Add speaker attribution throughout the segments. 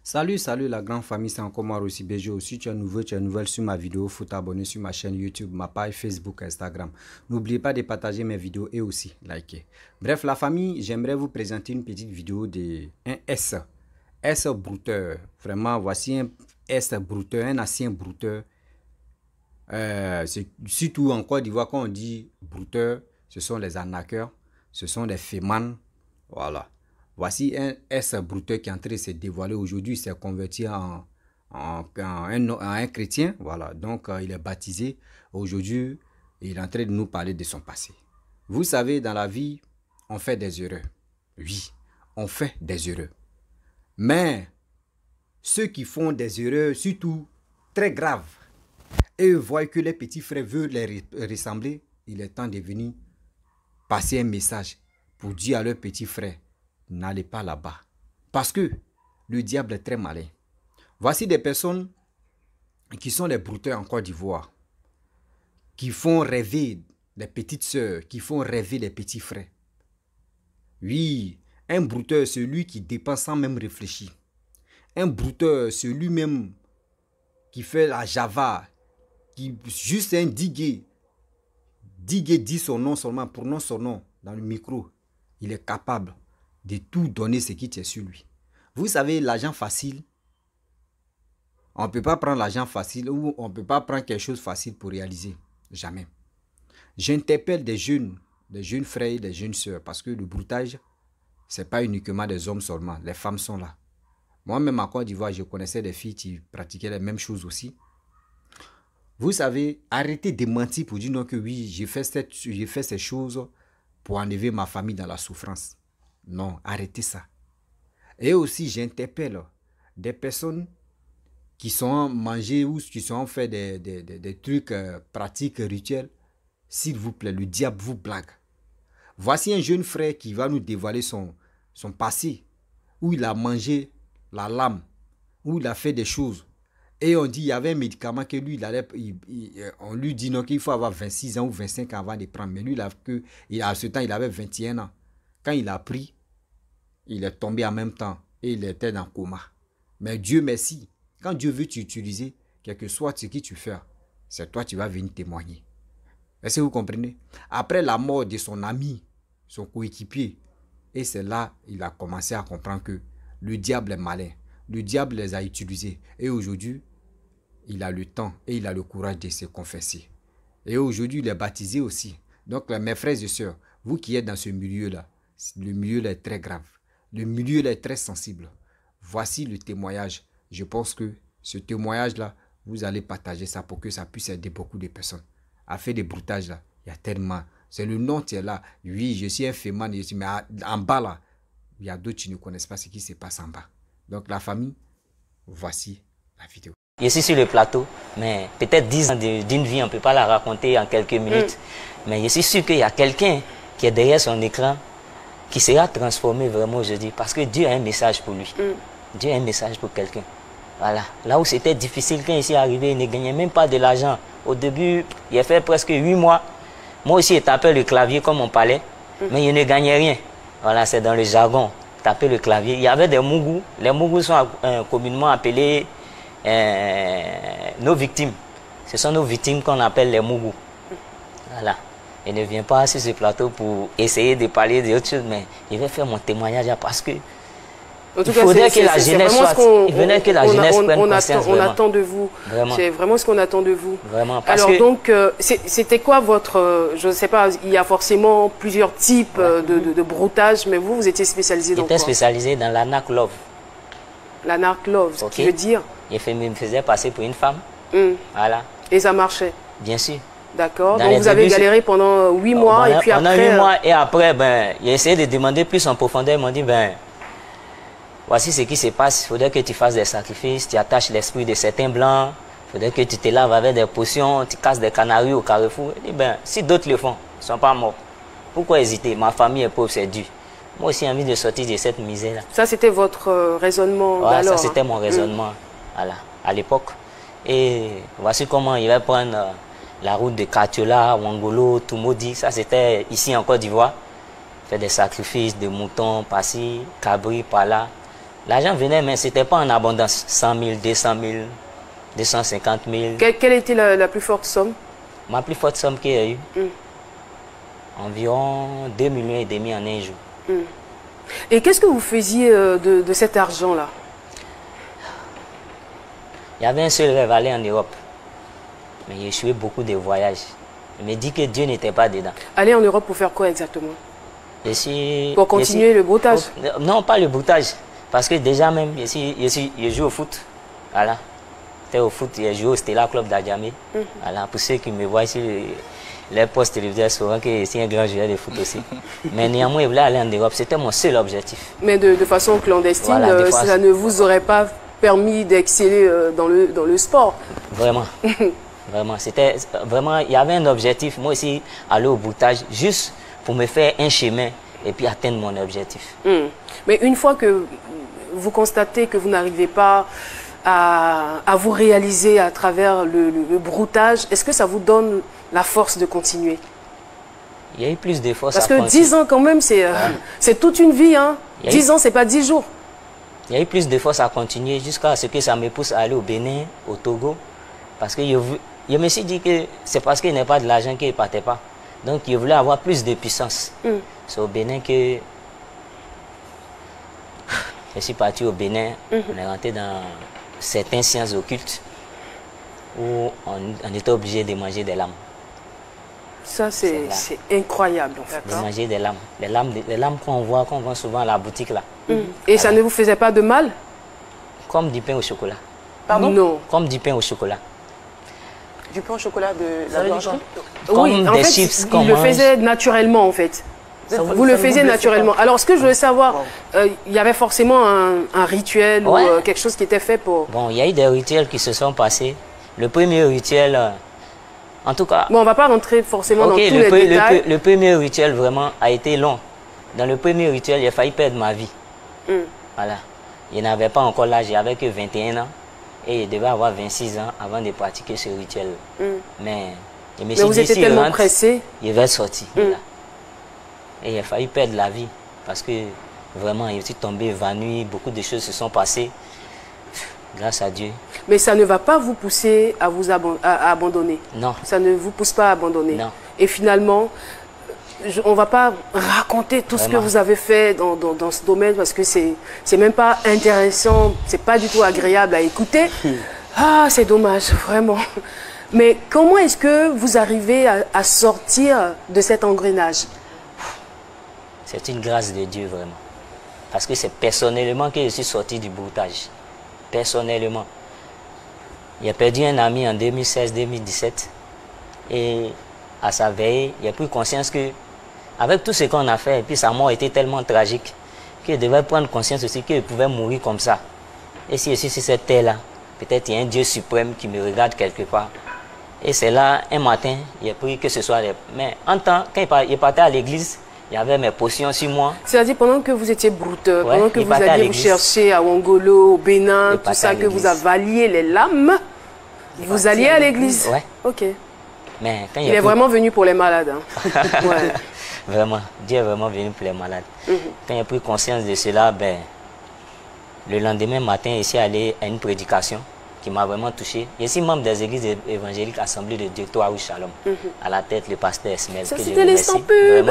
Speaker 1: Salut la grande famille, c'est encore moi aussi BG. Si tu es nouveau, tu es nouvelle sur ma vidéo, faut t'abonner sur ma chaîne YouTube, ma page Facebook, Instagram. N'oubliez pas de partager mes vidéos et aussi liker. Bref, la famille, j'aimerais vous présenter une petite vidéo de un S brouteur. Vraiment, voici un S brouteur, un ancien brouteur. Surtout en Côte d'Ivoire, quand on dit brouteur, ce sont les arnaqueurs, ce sont les fémans. Voilà. Voici un S brouteur qui est en train de se dévoiler aujourd'hui. Il s'est converti en un chrétien. Voilà. Donc, il est baptisé. Aujourd'hui, il est en train de nous parler de son passé. Vous savez, dans la vie, on fait des erreurs. Oui, on fait des erreurs. Mais ceux qui font des erreurs, surtout très graves, et voient que les petits frères veulent les ressembler, il est temps de venir passer un message pour dire à leurs petits frères, n'allez pas là-bas. Parce que le diable est très malin. Voici des personnes qui sont les brouteurs en Côte d'Ivoire, qui font rêver les petites sœurs, qui font rêver les petits frères. Oui, un brouteur, c'est lui qui dépense sans même réfléchir. Un brouteur, c'est lui-même qui fait la java, qui juste un diguer dit son nom seulement, prononce son nom dans le micro. Il est capable de tout donner ce qui est sur lui. Vous savez, l'argent facile, on ne peut pas prendre l'argent facile ou on ne peut pas prendre quelque chose de facile pour réaliser. Jamais. J'interpelle des jeunes frères et des jeunes sœurs parce que le broutage, ce n'est pas uniquement des hommes seulement. Les femmes sont là. Moi-même en Côte d'Ivoire, je connaissais des filles qui pratiquaient les mêmes choses aussi. Vous savez, arrêtez de mentir pour dire non que oui, j'ai fait ces choses pour enlever ma famille dans la souffrance. Non, arrêtez ça. Et aussi, j'interpelle des personnes qui sont mangées ou qui sont fait des trucs pratiques, rituels. S'il vous plaît, le diable vous blague. Voici un jeune frère qui va nous dévoiler son passé, où il a mangé la lame, où il a fait des choses. Et on dit qu'il y avait un médicament que lui, on lui dit non, qu'il faut avoir 26 ans ou 25 ans avant de prendre. Mais lui, à ce temps, il avait 21 ans. Quand il a pris, il est tombé en même temps et il était dans le coma. Mais Dieu merci, quand Dieu veut t'utiliser, quel que soit ce que tu fais, c'est toi qui vas venir témoigner. Est-ce que vous comprenez? Après la mort de son ami, son coéquipier, et c'est là qu'il a commencé à comprendre que le diable est malin. Le diable les a utilisés. Et aujourd'hui, il a le temps et il a le courage de se confesser. Et aujourd'hui, il est baptisé aussi. Donc, mes frères et sœurs, vous qui êtes dans ce milieu-là, le milieu est très grave. Le milieu est très sensible. Voici le témoignage. Je pense que ce témoignage-là, vous allez partager ça pour que ça puisse aider beaucoup de personnes. À faire des broutages là, il y a tellement. C'est le nom qui est là. Oui, je suis un féminin, mais en bas là, il y a d'autres qui ne connaissent pas ce qui se passe en bas. Donc la famille, voici la vidéo.
Speaker 2: Je suis sur le plateau, mais peut-être 10 ans d'une vie, on ne peut pas la raconter en quelques minutes. Mais je suis sûr qu'il y a quelqu'un qui est derrière son écran qui sera transformé vraiment aujourd'hui. Parce que Dieu a un message pour lui. Dieu a un message pour quelqu'un. Voilà. Là où c'était difficile, quand il est arrivé, il ne gagnait même pas de l'argent. Au début, il a fait presque 8 mois. Moi aussi, j'ai tapé le clavier comme on parlait, mais il ne gagnait rien. Voilà, c'est dans le jargon. Taper le clavier. Il y avait des mougous. Les mougous sont communément appelés nos victimes. Ce sont nos victimes qu'on appelle les mougous. Voilà. Je ne viens pas sur ce plateau pour essayer de parler d'autre chose, mais je vais faire mon témoignage parce que
Speaker 3: en tout
Speaker 2: il
Speaker 3: cas,
Speaker 2: faudrait que la jeunesse soit. Il faudrait que la jeunesse prenne conscience.
Speaker 3: On attend de vous. C'est vraiment ce qu'on attend de vous.
Speaker 2: Vraiment.
Speaker 3: Alors donc, c'était quoi votre, je ne sais pas, il y a forcément plusieurs types de broutage, mais vous étiez spécialisé dans quoi?
Speaker 2: J'étais spécialisé dans l'arnaque love.
Speaker 3: L'arnaque love, ce qui veut dire?
Speaker 2: Il me faisait passer pour une femme. Voilà.
Speaker 3: Et ça marchait?
Speaker 2: Bien sûr.
Speaker 3: D'accord. Donc vous avez galéré pendant 8 mois et puis après...
Speaker 2: Pendant 8 mois et après, j'ai essayé de demander plus en profondeur. Ils m'ont dit, voici ce qui se passe. Il faudrait que tu fasses des sacrifices, tu attaches l'esprit de certains blancs. Il faudrait que tu te laves avec des potions, tu casses des canaries au carrefour. Je dis, si d'autres le font, ils ne sont pas morts. Pourquoi hésiter? Ma famille est pauvre, c'est dur. Moi aussi, j'ai envie de sortir de cette misère-là.
Speaker 3: Ça, c'était votre raisonnement d'alors?
Speaker 2: Ça, c'était mon raisonnement à l'époque. Et voici comment il va prendre la route de Katiola, Wangolo, Tumodi. Ça, c'était ici en Côte d'Ivoire. Faire des sacrifices de moutons, par-ci, cabri, par-là. L'argent venait, mais ce n'était pas en abondance. 100 000, 200 000, 250 000.
Speaker 3: Quelle était la plus forte somme?
Speaker 2: Ma plus forte somme qu'il y a eu, environ 2,5 millions en un jour.
Speaker 3: Et qu'est-ce que vous faisiez de cet argent-là?
Speaker 2: Il y avait un seul rêve, aller en Europe. Mais j'ai échoué beaucoup de voyages. Il me dit que Dieu n'était pas dedans.
Speaker 3: Aller en Europe pour faire quoi exactement? Pour continuer le broutage?
Speaker 2: Non, pas le broutage. Parce que déjà même, je joue au foot. Voilà. J'étais au foot, j'ai joué au Stella Club d'Adjamé. Voilà. Pour ceux qui me voient sur les postes télévisés, souvent que je suis un grand joueur de foot aussi. Mais néanmoins, je voulais aller en Europe. C'était mon seul objectif.
Speaker 3: Mais de façon clandestine, voilà, ça ne vous aurait pas permis d'exceller dans le sport?
Speaker 2: Vraiment. Vraiment. C'était vraiment, il y avait un objectif. Moi aussi, aller au broutage, juste pour me faire un chemin et puis atteindre mon objectif.
Speaker 3: Mais une fois que vous constatez que vous n'arrivez pas à vous réaliser à travers le broutage, est-ce que ça vous donne la force de continuer?
Speaker 2: Il y a eu plus de force.
Speaker 3: Parce que 10 ans quand même, c'est toute une vie. Hein. 10 ans, c'est pas 10 jours.
Speaker 2: Il y a eu plus de force à continuer jusqu'à ce que ça me pousse à aller au Bénin, au Togo. Parce que je me suis dit que c'est parce qu'il n'y a pas de l'argent qu'il ne partait pas. Donc, je voulais avoir plus de puissance. C'est au Bénin que je suis parti au Bénin. On est rentré dans certaines sciences occultes où on était obligé de manger des lames.
Speaker 3: Ça, c'est incroyable, en fait.
Speaker 2: De manger des lames. Les lames qu'on vend souvent à la boutique, là.
Speaker 3: Et ça ne vous faisait pas de mal?
Speaker 2: Comme du pain au chocolat.
Speaker 3: Pardon? Non.
Speaker 2: Comme du pain au chocolat.
Speaker 4: Du pain au chocolat de la blanche?
Speaker 3: Oui, en fait, il le faisait naturellement, en fait. Vous le faisiez naturellement. Alors, ce que je voulais savoir, il y avait forcément un rituel ou quelque chose qui était fait pour...
Speaker 2: Bon, il y a eu des rituels qui se sont passés. Le premier rituel, en tout cas...
Speaker 3: Bon, on ne va pas rentrer forcément dans tous les détails.
Speaker 2: Le premier rituel, vraiment, a été long. Dans le premier rituel, j'ai failli perdre ma vie. Voilà. Je n'avais pas encore l'âge, j'avais que 21 ans. Et je devais avoir 26 ans avant de pratiquer ce rituel. Mais je me suis dit,
Speaker 3: vous étiez tellement pressé.
Speaker 2: Je vais sortir. Et il a failli perdre la vie. Parce que vraiment, je suis tombé évanoui. Beaucoup de choses se sont passées. Grâce à Dieu.
Speaker 3: Mais ça ne va pas vous pousser à vous abandonner.
Speaker 2: Non.
Speaker 3: Ça ne vous pousse pas à abandonner.
Speaker 2: Non.
Speaker 3: Et finalement, on ne va pas raconter tout ce que vous avez fait dans ce domaine parce que c'est même pas intéressant, c'est pas du tout agréable à écouter. Ah, c'est dommage, vraiment. Mais comment est-ce que vous arrivez à sortir de cet engrenage?
Speaker 2: C'est une grâce de Dieu, vraiment. Parce que c'est personnellement que je suis sorti du broutage. Personnellement. J'ai perdu un ami en 2016-2017. Et à sa veille, j'ai pris conscience que, avec tout ce qu'on a fait, et puis sa mort était tellement tragique, que je devais prendre conscience aussi que je pouvais mourir comme ça. Et si je suis sur cette terre-là, peut-être il y a un Dieu suprême qui me regarde quelque part. Et c'est là, un matin, j'ai pris que ce soit... Mais en temps, quand il partait à l'église, il y avait mes potions sur moi.
Speaker 3: C'est-à-dire pendant que vous étiez brouteur, pendant que vous alliez vous chercher à Wangolo, au Bénin, tout ça, que vous avaliez les lames, vous alliez à l'église.
Speaker 2: Ouais.
Speaker 3: Ok.
Speaker 2: Mais quand
Speaker 3: il est vraiment venu pour les malades. Hein.
Speaker 2: Ouais. Vraiment, Dieu est vraiment venu pour les malades. Quand j'ai pris conscience de cela, ben, le lendemain matin, je suis allé à une prédication qui m'a vraiment touché. Je suis membre des églises évangéliques Assemblée de Dieu, Toaou Shalom. À la tête, le pasteur Esmel.
Speaker 3: Ça, c'était l'instant pub.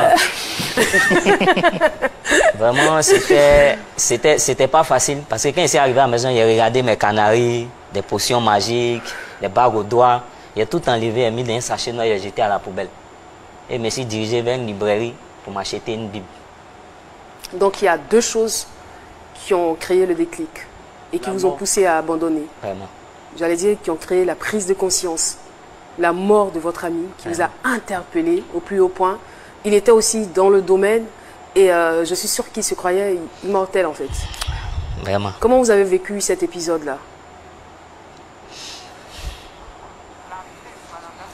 Speaker 2: Vraiment, c'était pas facile. Parce que quand je suis arrivé à la maison, j'ai regardé mes canaries, des potions magiques, des bagues au doigt. J'ai tout enlevé et mis dans un sachet noir et j'ai jeté à la poubelle. Et je me suis dirigé vers une librairie pour m'acheter une Bible.
Speaker 3: Donc il y a deux choses qui ont créé le déclic et qui vous ont poussé à abandonner.
Speaker 2: Vraiment.
Speaker 3: J'allais dire qui ont créé la prise de conscience. La mort de votre ami qui vous a interpellé au plus haut point. Il était aussi dans le domaine et je suis sûre qu'il se croyait immortel en fait.
Speaker 2: Vraiment.
Speaker 3: Comment vous avez vécu cet épisode-là?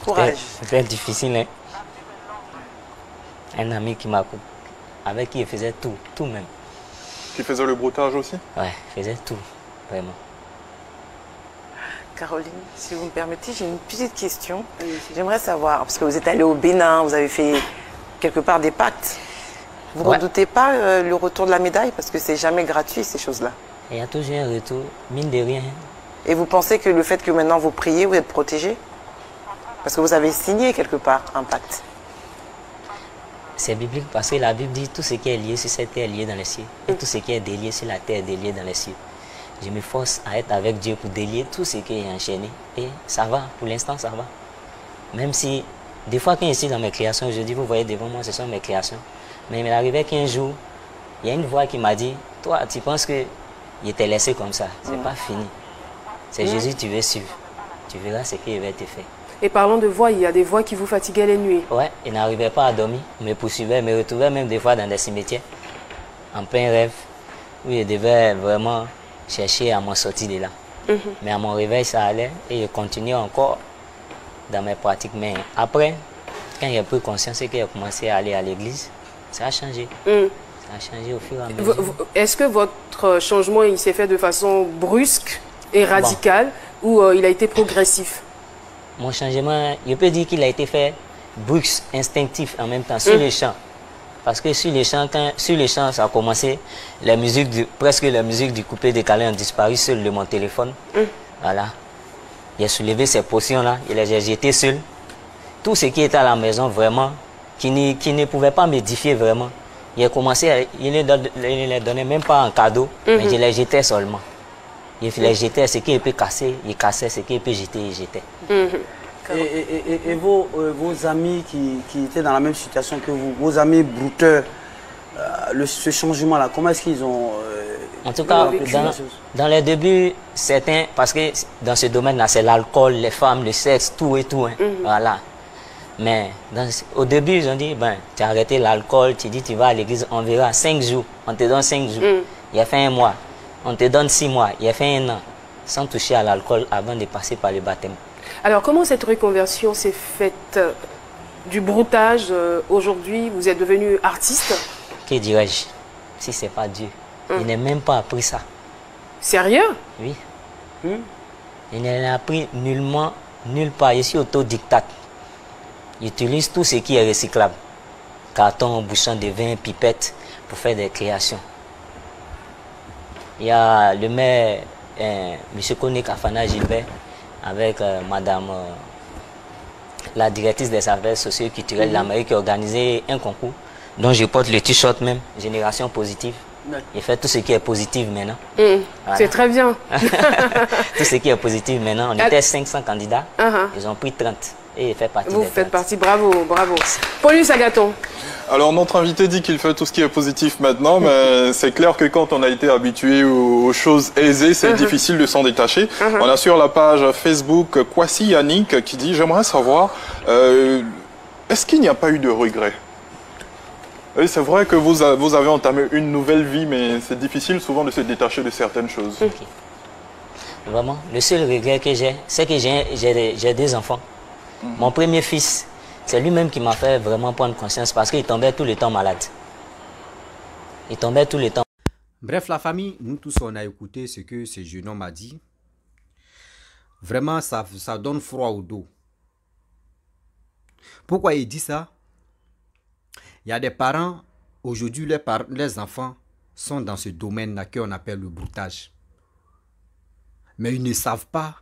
Speaker 4: Courage.
Speaker 2: C'était difficile, hein? Un ami qui m'a avec qui il faisait tout même.
Speaker 5: Qui faisait le broutage aussi?
Speaker 2: Ouais, il faisait tout, vraiment.
Speaker 4: Caroline, si vous me permettez, j'ai une petite question. J'aimerais savoir, parce que vous êtes allé au Bénin, vous avez fait quelque part des pactes. Vous ne redoutez pas le retour de la médaille? Parce que c'est jamais gratuit, ces choses-là.
Speaker 2: Et il y a toujours un retour, mine de rien.
Speaker 4: Et vous pensez que le fait que maintenant vous priez, vous êtes protégé? Parce que vous avez signé quelque part un pacte.
Speaker 2: C'est biblique parce que la Bible dit tout ce qui est lié sur cette terre est lié dans les cieux. Et tout ce qui est délié sur la terre est délié dans les cieux. Je me force à être avec Dieu pour délier tout ce qui est enchaîné. Et ça va, pour l'instant ça va. Même si, des fois quand je suis dans mes créations, je dis, vous voyez devant moi, ce sont mes créations. Mais il m'est arrivé qu'un jour, il y a une voix qui m'a dit, toi, tu penses que il t'est laissé comme ça? C'est pas fini. C'est Jésus, tu veux suivre. Tu verras ce qu'il va te faire.
Speaker 3: Et parlant de voix, il y a des voix qui vous fatiguaient les nuits.
Speaker 2: Ouais, il n'arrivait pas à dormir, me poursuivait, me retrouvait même des fois dans des cimetières, en plein rêve, où il devait vraiment chercher à m'en sortir de là. Mais à mon réveil, ça allait et je continuais encore dans mes pratiques. Mais après, quand j'ai pris conscience et que j'ai commencé à aller à l'église, ça a changé. Ça a changé au fur et à mesure.
Speaker 3: Est-ce que votre changement il s'est fait de façon brusque et radicale ou il a été progressif?
Speaker 2: Mon changement, je peux dire qu'il a été fait brusque, instinctif en même temps, sur les champs. Parce que sur les champs, ça a commencé, presque les musiques du coupé décalé ont disparu seul de mon téléphone. Voilà. J'ai soulevé ces potions-là, et les ai jetées seul. Tout ce qui était à la maison, vraiment, qui ne pouvait pas m'édifier vraiment. J'ai commencé, il ne les donnait même pas en cadeau, mais je les jetais seulement. Je les jetais, ce qui peut casser, il cassait, ce qui peut jeter, il jetait.
Speaker 6: Et vos amis qui étaient dans la même situation que vous, vos amis brouteurs, ce changement-là, comment est-ce qu'ils ont...
Speaker 2: En tout cas, dans les débuts, certains, parce que dans ce domaine-là, c'est l'alcool, les femmes, le sexe, tout et tout. Hein, voilà. Mais au début, ils ont dit, ben, tu as arrêté l'alcool, tu dis tu vas à l'église, on verra 5 jours, on te donne 5 jours. Il a fait 1 mois, on te donne 6 mois, il a fait 1 an, sans toucher à l'alcool avant de passer par le baptême.
Speaker 3: Alors, comment cette reconversion s'est faite du broutage aujourd'hui? Vous êtes devenu artiste?
Speaker 2: Que dirais-je? Si ce n'est pas Dieu. Il n'a même pas appris ça.
Speaker 3: Sérieux?
Speaker 2: Oui. Il n'a appris nullement, nulle part. Je suis autodidacte. J'utilise tout ce qui est recyclable. Carton, bouchon de vin, pipette, pour faire des créations. Il y a le maire, M. Koné Kafana Gilbert, avec madame, la directrice des affaires socio-culturelles de l'Amérique, qui a organisé un concours dont je porte le t-shirt même, Génération Positive. Il fait tout ce qui est positif maintenant. Voilà.
Speaker 3: C'est très bien.
Speaker 2: Tout ce qui est positif maintenant. On était 500 candidats. Ils ont pris 30. Et il fait partie
Speaker 3: Vous faites partie, bravo, bravo. Paulus Agathon.
Speaker 5: Alors notre invité dit qu'il fait tout ce qui est positif maintenant, mais c'est clair que quand on a été habitué aux choses aisées, c'est difficile de s'en détacher. On a sur la page Facebook Kwasi Yannick qui dit « J'aimerais savoir, est-ce qu'il n'y a pas eu de regrets ?» Oui, c'est vrai que vous avez entamé une nouvelle vie, mais c'est difficile souvent de se détacher de certaines choses.
Speaker 2: Vraiment, le seul regret que j'ai, c'est que j'ai 2 enfants. Mon premier fils, c'est lui-même qui m'a fait vraiment prendre conscience parce qu'il tombait tout le temps malade. Il tombait tout le temps.
Speaker 1: Bref, la famille, nous tous, on a écouté ce que ce jeune homme a dit. Vraiment, ça donne froid au dos. Pourquoi il dit ça? Il y a des parents, aujourd'hui, les enfants sont dans ce domaine-là qu'on appelle le broutage. Mais ils ne savent pas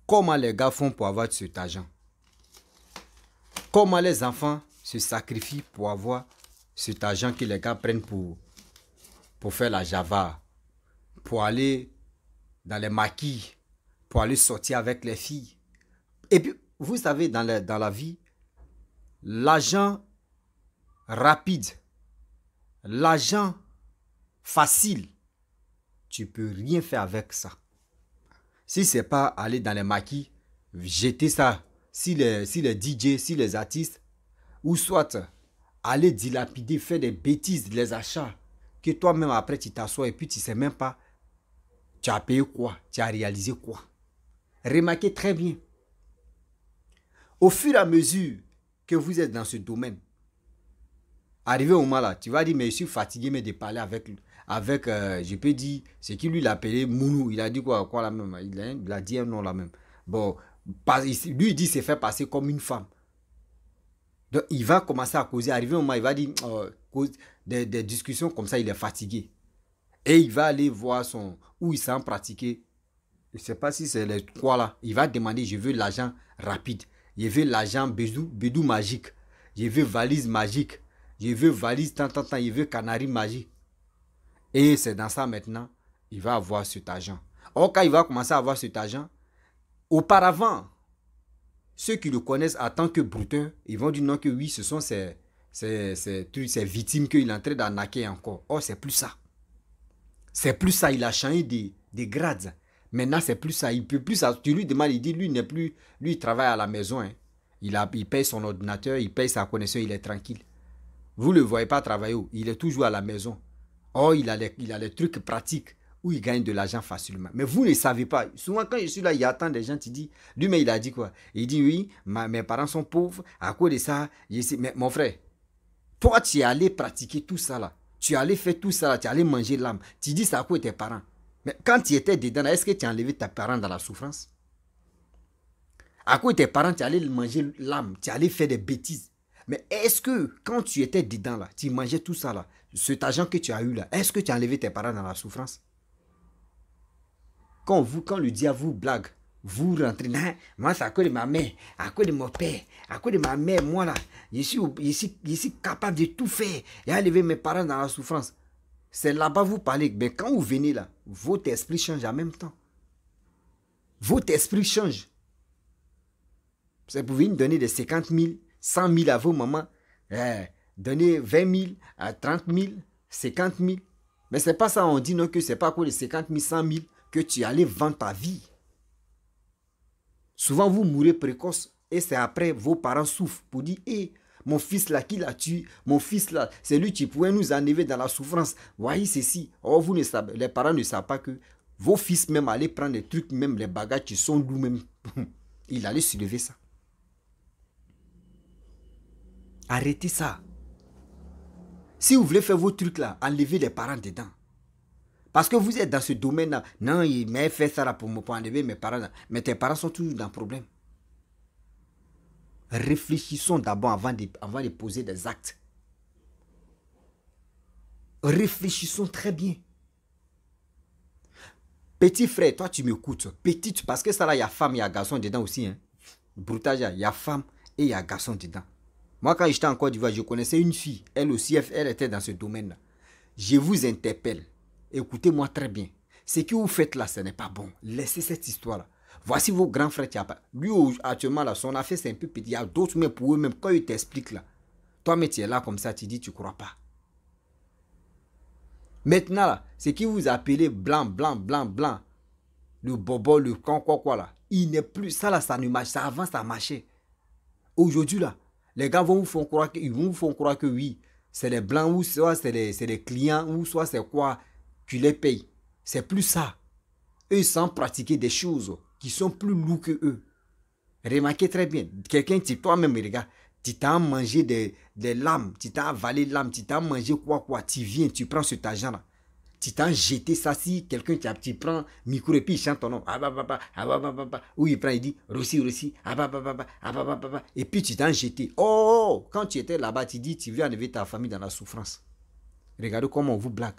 Speaker 1: comment les gars font pour avoir cet argent. Comment les enfants se sacrifient pour avoir cet argent que les gars prennent pour faire la java, pour aller dans les maquis, pour aller sortir avec les filles. Et puis, vous savez, dans la vie, l'argent rapide, l'argent facile, tu peux rien faire avec ça. Si ce n'est pas aller dans les maquis, jeter ça, si les DJ, si les artistes, ou soit aller dilapider, faire des bêtises, les achats, que toi-même après tu t'assois et puis tu ne sais même pas, tu as payé quoi, tu as réalisé quoi. Remarquez très bien. Au fur et à mesure que vous êtes dans ce domaine, arrivé au moment là, tu vas dire, mais je suis fatigué mais de parler avec je peux dire, c'est qui lui l'a appelé Mounou. Il a dit quoi la même. Il a dit un nom la même. Bon, lui il dit c'est fait passer comme une femme. Donc il va commencer à causer. Arrivé au moment, il va dire des discussions comme ça, il est fatigué. Et il va aller voir où il s'en pratiquer. Je ne sais pas si c'est les trois là. Il va demander, je veux l'argent rapide. Je veux l'argent bédou magique. Je veux valise magique. Je veux valise tant. Je veux canari magique. Et c'est dans ça maintenant, il va avoir cet argent. Or, quand il va commencer à avoir cet argent, auparavant, ceux qui le connaissent en tant que brouteur, ils vont dire non que oui, ce sont ces victimes qu'il est en train d'arnaquer encore. Or, c'est plus ça. C'est plus ça, il a changé des grades. Maintenant, c'est plus ça. Il peut plus ça. Tu lui demandes, il dit, lui, il travaille à la maison. Hein. Il paye son ordinateur, il paye sa connexion, il est tranquille. Vous ne le voyez pas travailler où? Il est toujours à la maison. Or, il a les trucs pratiques où il gagne de l'argent facilement. Mais vous ne savez pas. Souvent, quand je suis là, il y a tant de gens qui disent, lui-même, il a dit quoi? Il dit, oui, mes parents sont pauvres. À cause de ça, mais mon frère, toi, tu es allé pratiquer tout ça là. Tu es allé faire tout ça là. Tu es allé manger l'âme. Tu dis ça à cause de tes parents. Mais quand tu étais dedans, est-ce que tu as enlevé tes parents dans la souffrance? À cause de tes parents, tu es allé manger l'âme. Tu es allé faire des bêtises. Mais est-ce que quand tu étais dedans là, tu mangeais tout ça là, cet argent que tu as eu là, est-ce que tu as enlevé tes parents dans la souffrance? Quand le diable vous blague, vous rentrez, non, moi c'est à cause de ma mère, à cause de mon père, à cause de ma mère, moi là, je suis capable de tout faire et enlever mes parents dans la souffrance. C'est là-bas vous parlez, mais quand vous venez là, votre esprit change en même temps. Votre esprit change. Vous pouvez nous donner des 50 000, 100 000 à vos mamans, donner 20 000, 30 000, 50 000. Mais ce n'est pas ça, on dit non que ce n'est pas à cause de 50 000, 100 000 que tu allais vendre ta vie. Souvent, vous mourrez précoce et c'est après vos parents souffrent pour dire, hé, mon fils là, qui l'a tué, mon fils là, c'est lui qui pouvait nous enlever dans la souffrance. Voyez ceci. Or, vous ne savez, les parents ne savent pas que vos fils même allaient prendre des trucs, même les bagages qui sont doux même. Il allait soulever ça. Arrêtez ça. Si vous voulez faire vos trucs là, enlevez les parents dedans. Parce que vous êtes dans ce domaine-là. Non, il m'a fait ça là pour enlever mes parents. Là. Mais tes parents sont toujours dans le problème. Réfléchissons d'abord avant de poser des actes. Réfléchissons très bien. Petit frère, toi tu m'écoutes. Petite, parce que ça là, il y a femme, il y a garçon dedans aussi. Hein. Broutage, il y a femme et il y a garçon dedans. Moi, quand j'étais en Côte d'Ivoire, je connaissais une fille. Elle aussi, elle était dans ce domaine-là. Je vous interpelle. Écoutez-moi très bien. Ce que vous faites là, ce n'est pas bon. Laissez cette histoire-là. Voici vos grands frères. Lui, actuellement, là, son affaire, c'est un peu petit. Il y a d'autres, mais pour eux-mêmes, quand ils t'expliquent là, toi, mais tu es là comme ça, tu dis, tu ne crois pas. Maintenant, là, ce que vous appelez blanc, le bobo, le quoi là, il n'est plus, ça là, ça ne marche, ça avance, ça marchait. Aujourd'hui, là, les gars vont vous faire croire que oui, c'est les blancs, ou soit c'est les clients, ou soit c'est quoi, tu les payes. C'est plus ça. Eux, ils sont pratiquer des choses qui sont plus lourdes que eux. Remarquez très bien. Quelqu'un, toi-même, regarde, tu t'as mangé des lames, tu t'as avalé l'âme, tu t'as mangé quoi, tu viens, tu prends cet argent-là. Tu t'as jeté ça, si quelqu'un tu prends micro et puis il chante ton nom. Ou il prend, il dit, Rossi, et puis tu t'as jeté. Oh, quand tu étais là-bas, tu dis, tu veux enlever ta famille dans la souffrance. Regardez comment on vous blague.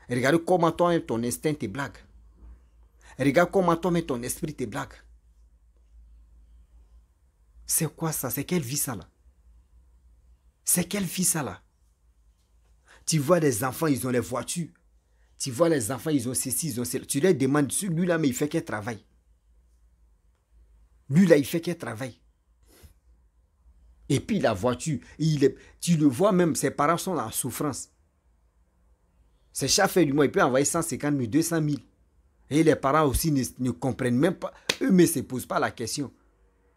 Speaker 1: Regardez comment toi, ton instinct te blague. Regarde comment toi, ton esprit te blague. C'est quoi ça? C'est quelle vie ça là? C'est quelle vie ça là? Tu vois les enfants, ils ont les voitures. Tu vois les enfants, ils ont ceci, ils ont cela. Tu leur demandes, lui là, mais il fait quel travail? Lui là, il fait quel travail? Et puis la voiture, tu le vois même, ses parents sont en souffrance. C'est chaque fin du mois, il peut envoyer 150 000, 200 000. Et les parents aussi ne comprennent même pas. Eux, mais ne se posent pas la question.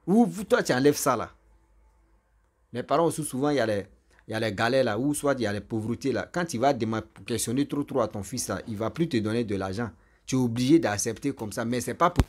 Speaker 1: Ou toi, tu enlèves ça là. Les parents aussi, souvent, il y a les galères là, ou soit il y a les pauvretés là. Quand tu vas questionner trop à ton fils là, il ne va plus te donner de l'argent. Tu es obligé d'accepter comme ça. Mais ce n'est pas pour...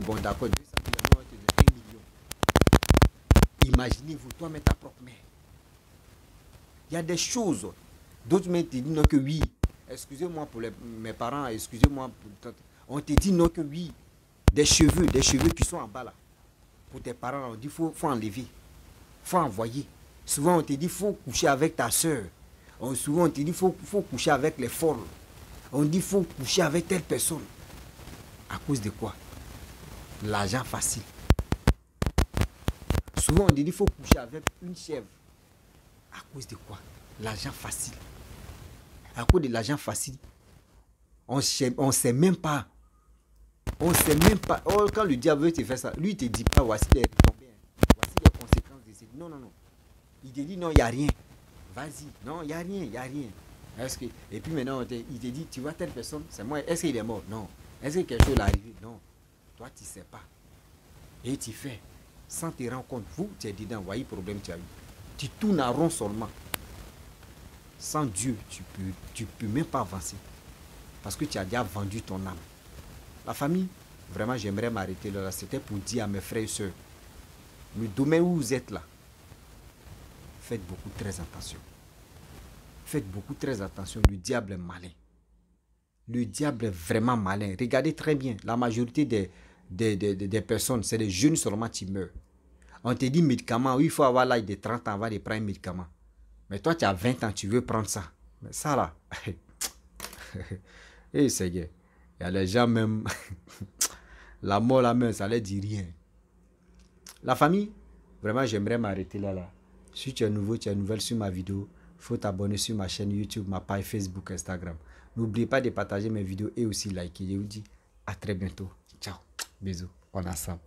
Speaker 1: bon, d'accord, 200 000, on va te donner 1 million. Imaginez-vous, toi, mais ta propre mère. Il y a des choses. D'autres me disent non que oui. Excusez-moi pour mes parents, excusez-moi pour... On te dit non que oui. Des cheveux qui sont en bas là. Pour tes parents, on dit faut enlever. Faut envoyer. Souvent on te dit faut coucher avec ta soeur. Souvent on te dit faut coucher avec les folles. On dit faut coucher avec telle personne. À cause de quoi? L'argent facile. Souvent on te dit faut coucher avec une chèvre. À cause de quoi? L'argent facile. À cause de l'argent facile. On sait même pas. On sait même pas. Oh, quand le diable te fait ça, lui il te dit pas voici les retombées. Voici les conséquences de ça. Non, non, non. Il te dit non, il n'y a rien. Vas-y. Non, il n'y a rien, il n'y a rien. Et puis maintenant, il te dit, tu vois telle personne, c'est moi. Est-ce qu'il est mort? Non. Est-ce que quelque chose est arrivé? Non. Toi, tu ne sais pas. Et tu fais. Sans te rendre compte, vous, tu es dedans. Voyez le problème que tu as eu. Tu tournes en rond seulement. Sans Dieu, tu peux même pas avancer. Parce que tu as déjà vendu ton âme. La famille, vraiment, j'aimerais m'arrêter là. C'était pour dire à mes frères et sœurs, le domaine où vous êtes là, faites beaucoup très attention. Faites beaucoup très attention. Le diable est malin. Le diable est vraiment malin. Regardez très bien. La majorité des personnes, c'est des jeunes seulement qui meurent. On te dit médicaments. Oui, il faut avoir l'âge de 30 ans avant de prendre un médicament. Mais toi, tu as 20 ans, tu veux prendre ça. Mais ça là. Eh, Seigneur. Il y a les gens même. La mort, la main, ça ne leur dit rien. La famille, vraiment, j'aimerais m'arrêter là. Si tu es nouveau, tu es nouvelle sur ma vidéo, il faut t'abonner sur ma chaîne YouTube, ma page Facebook, Instagram. N'oubliez pas de partager mes vidéos et aussi liker. Je vous dis à très bientôt. Ciao. Bisous. On est ensemble.